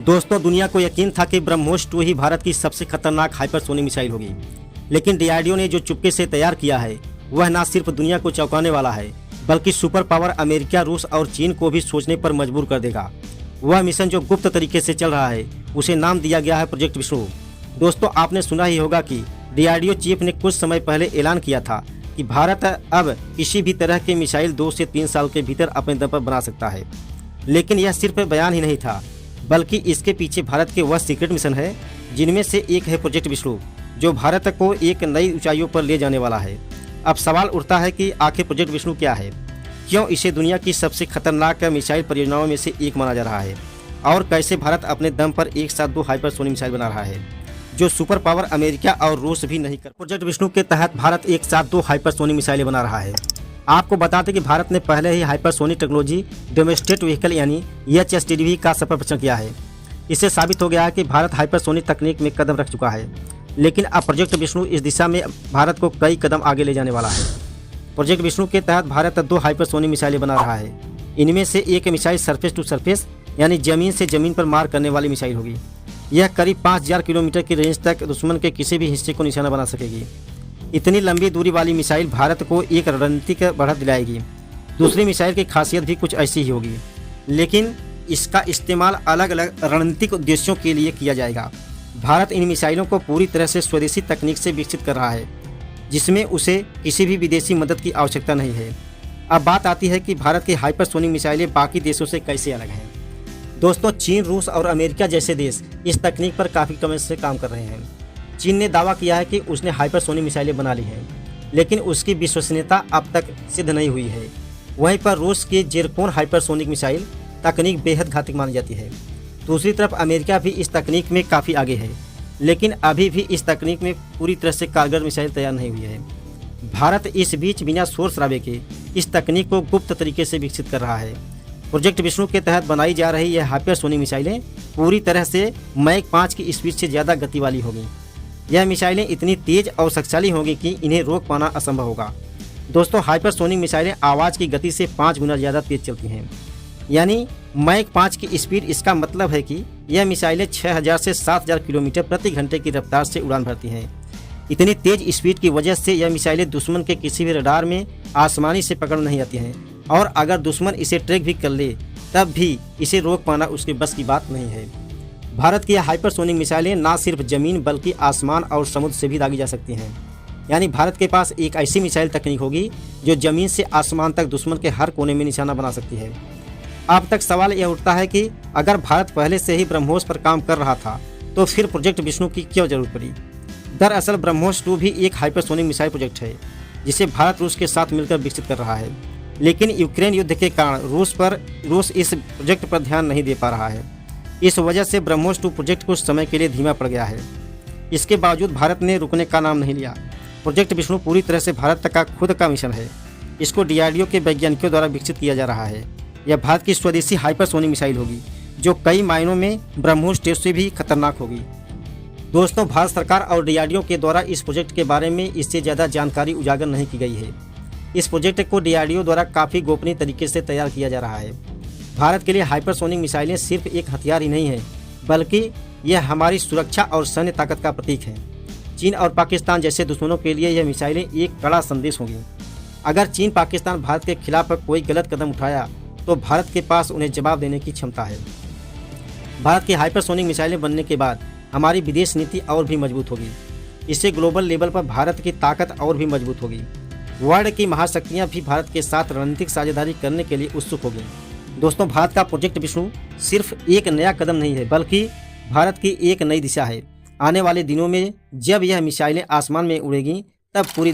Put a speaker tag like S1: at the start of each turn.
S1: दोस्तों, दुनिया को यकीन था कि ब्रह्मोस 2 ही भारत की सबसे खतरनाक हाइपरसोनिक मिसाइल होगी, लेकिन डीआरडीओ ने जो चुपके से तैयार किया है वह न सिर्फ दुनिया को चौंकाने वाला है बल्कि सुपर पावर अमेरिका, रूस और चीन को भी सोचने पर मजबूर कर देगा। वह मिशन जो गुप्त तरीके से चल रहा है उसे नाम दिया गया है प्रोजेक्ट विष्णु। दोस्तों, आपने सुना ही होगा कि डीआरडीओ चीफ ने कुछ समय पहले ऐलान किया था कि भारत अब किसी भी तरह के मिसाइल 2 से 3 साल के भीतर अपने दम पर बना सकता है। लेकिन यह सिर्फ बयान ही नहीं था, बल्कि इसके पीछे भारत के वह सीक्रेट मिशन है जिनमें से एक है प्रोजेक्ट विष्णु, जो भारत को एक नई ऊंचाइयों पर ले जाने वाला है। अब सवाल उठता है कि आखिर प्रोजेक्ट विष्णु क्या है, क्यों इसे दुनिया की सबसे खतरनाक मिसाइल परियोजनाओं में से एक माना जा रहा है, और कैसे भारत अपने दम पर एक साथ 2 हाइपरसोनिक मिसाइल बना रहा है जो सुपर पावर अमेरिका और रूस भी नहीं कर। प्रोजेक्ट विष्णु के तहत भारत एक साथ 2 हाइपरसोनिक मिसाइलें बना रहा है। आपको बता दें कि भारत ने पहले ही हाइपरसोनिक टेक्नोलॉजी डोमेस्टिक व्हीकल यानी EHSTDV का सफल परीक्षण किया है। इससे साबित हो गया है कि भारत हाइपरसोनिक तकनीक में कदम रख चुका है, लेकिन अब प्रोजेक्ट विष्णु इस दिशा में भारत को कई कदम आगे ले जाने वाला है। प्रोजेक्ट विष्णु के तहत भारत 2 हाइपरसोनिक मिसाइलें बना रहा है। इनमें से एक मिसाइल सरफेस टू सरफेस यानी जमीन से जमीन पर मार करने वाली मिसाइल होगी। यह करीब 5000 किलोमीटर की रेंज तक दुश्मन के किसी भी हिस्से को निशाना बना सकेगी। इतनी लंबी दूरी वाली मिसाइल भारत को एक रणनीतिक बढ़त दिलाएगी। दूसरी मिसाइल की खासियत भी कुछ ऐसी ही होगी, लेकिन इसका इस्तेमाल अलग अलग रणनीतिक उद्देश्यों के लिए किया जाएगा। भारत इन मिसाइलों को पूरी तरह से स्वदेशी तकनीक से विकसित कर रहा है, जिसमें उसे किसी भी विदेशी मदद की आवश्यकता नहीं है। अब बात आती है कि भारत की हाइपरसोनिक मिसाइलें बाकी देशों से कैसे अलग हैं। दोस्तों, चीन, रूस और अमेरिका जैसे देश इस तकनीक पर काफ़ी समय से काम कर रहे हैं। चीन ने दावा किया है कि उसने हाइपरसोनिक मिसाइलें बना ली हैं, लेकिन उसकी विश्वसनीयता अब तक सिद्ध नहीं हुई है। वहीं पर रूस की जिरकोन हाइपरसोनिक मिसाइल तकनीक बेहद घातक मानी जाती है। दूसरी तरफ अमेरिका भी इस तकनीक में काफ़ी आगे है, लेकिन अभी भी इस तकनीक में पूरी तरह से कारगर मिसाइल तैयार नहीं हुई है। भारत इस बीच बिना शोर शराबे के इस तकनीक को गुप्त तरीके से विकसित कर रहा है। प्रोजेक्ट विष्णु के तहत बनाई जा रही यह हाइपरसोनिक मिसाइलें पूरी तरह से मैक 5 की स्पीड से ज़्यादा गति वाली होगी। यह मिसाइलें इतनी तेज और शक्तिशाली होंगी कि इन्हें रोक पाना असंभव होगा। दोस्तों, हाइपरसोनिक मिसाइलें आवाज़ की गति से 5 गुना ज़्यादा तेज चलती हैं, यानी मैक 5 की स्पीड। इसका मतलब है कि यह मिसाइलें 6000 से 7000 किलोमीटर प्रति घंटे की रफ्तार से उड़ान भरती हैं। इतनी तेज स्पीड की वजह से यह मिसाइलें दुश्मन के किसी भी रडार में आसमानी से पकड़ नहीं आती हैं, और अगर दुश्मन इसे ट्रैक भी कर ले तब भी इसे रोक पाना उसके बस की बात नहीं है। भारत की हाइपरसोनिक मिसाइलें न सिर्फ जमीन बल्कि आसमान और समुद्र से भी दागी जा सकती हैं। यानी भारत के पास एक ऐसी मिसाइल तकनीक होगी जो जमीन से आसमान तक दुश्मन के हर कोने में निशाना बना सकती है। अब तक सवाल यह उठता है कि अगर भारत पहले से ही ब्रह्मोस पर काम कर रहा था तो फिर प्रोजेक्ट विष्णु की क्यों जरूरत पड़ी। दरअसल ब्रह्मोस 2 भी एक हाइपरसोनिक मिसाइल प्रोजेक्ट है जिसे भारत रूस के साथ मिलकर विकसित कर रहा है, लेकिन यूक्रेन युद्ध के कारण रूस इस प्रोजेक्ट पर ध्यान नहीं दे पा रहा है। इस वजह से ब्रह्मोस 2 प्रोजेक्ट कुछ समय के लिए धीमा पड़ गया है। इसके बावजूद भारत ने रुकने का नाम नहीं लिया। प्रोजेक्ट विष्णु पूरी तरह से भारत का खुद का मिशन है। इसको डीआरडीओ के वैज्ञानिकों द्वारा विकसित किया जा रहा है। यह भारत की स्वदेशी हाइपरसोनिक मिसाइल होगी जो कई मायनों में ब्रह्मोस 2 से भी खतरनाक होगी। दोस्तों, भारत सरकार और डीआरडीओ के द्वारा इस प्रोजेक्ट के बारे में इससे ज़्यादा जानकारी उजागर नहीं की गई है। इस प्रोजेक्ट को डीआरडीओ द्वारा काफ़ी गोपनीय तरीके से तैयार किया जा रहा है। भारत के लिए हाइपरसोनिक मिसाइलें सिर्फ एक हथियार ही नहीं है, बल्कि यह हमारी सुरक्षा और सैन्य ताकत का प्रतीक है। चीन और पाकिस्तान जैसे दुश्मनों के लिए यह मिसाइलें एक कड़ा संदेश होंगी। अगर चीन पाकिस्तान भारत के खिलाफ कोई गलत कदम उठाया तो भारत के पास उन्हें जवाब देने की क्षमता है। भारत की हाइपरसोनिक मिसाइलें बनने के बाद हमारी विदेश नीति और भी मजबूत होगी। इससे ग्लोबल लेवल पर भारत की ताकत और भी मजबूत होगी। वर्ल्ड की महाशक्तियां भी भारत के साथ रणनीतिक साझेदारी करने के लिए उत्सुक होगी। दोस्तों, भारत का प्रोजेक्ट विष्णु सिर्फ एक नया कदम नहीं है, बल्कि भारत की एक नई दिशा है। आने वाले दिनों में जब यह मिसाइलें आसमान में उड़ेगी तब पूरी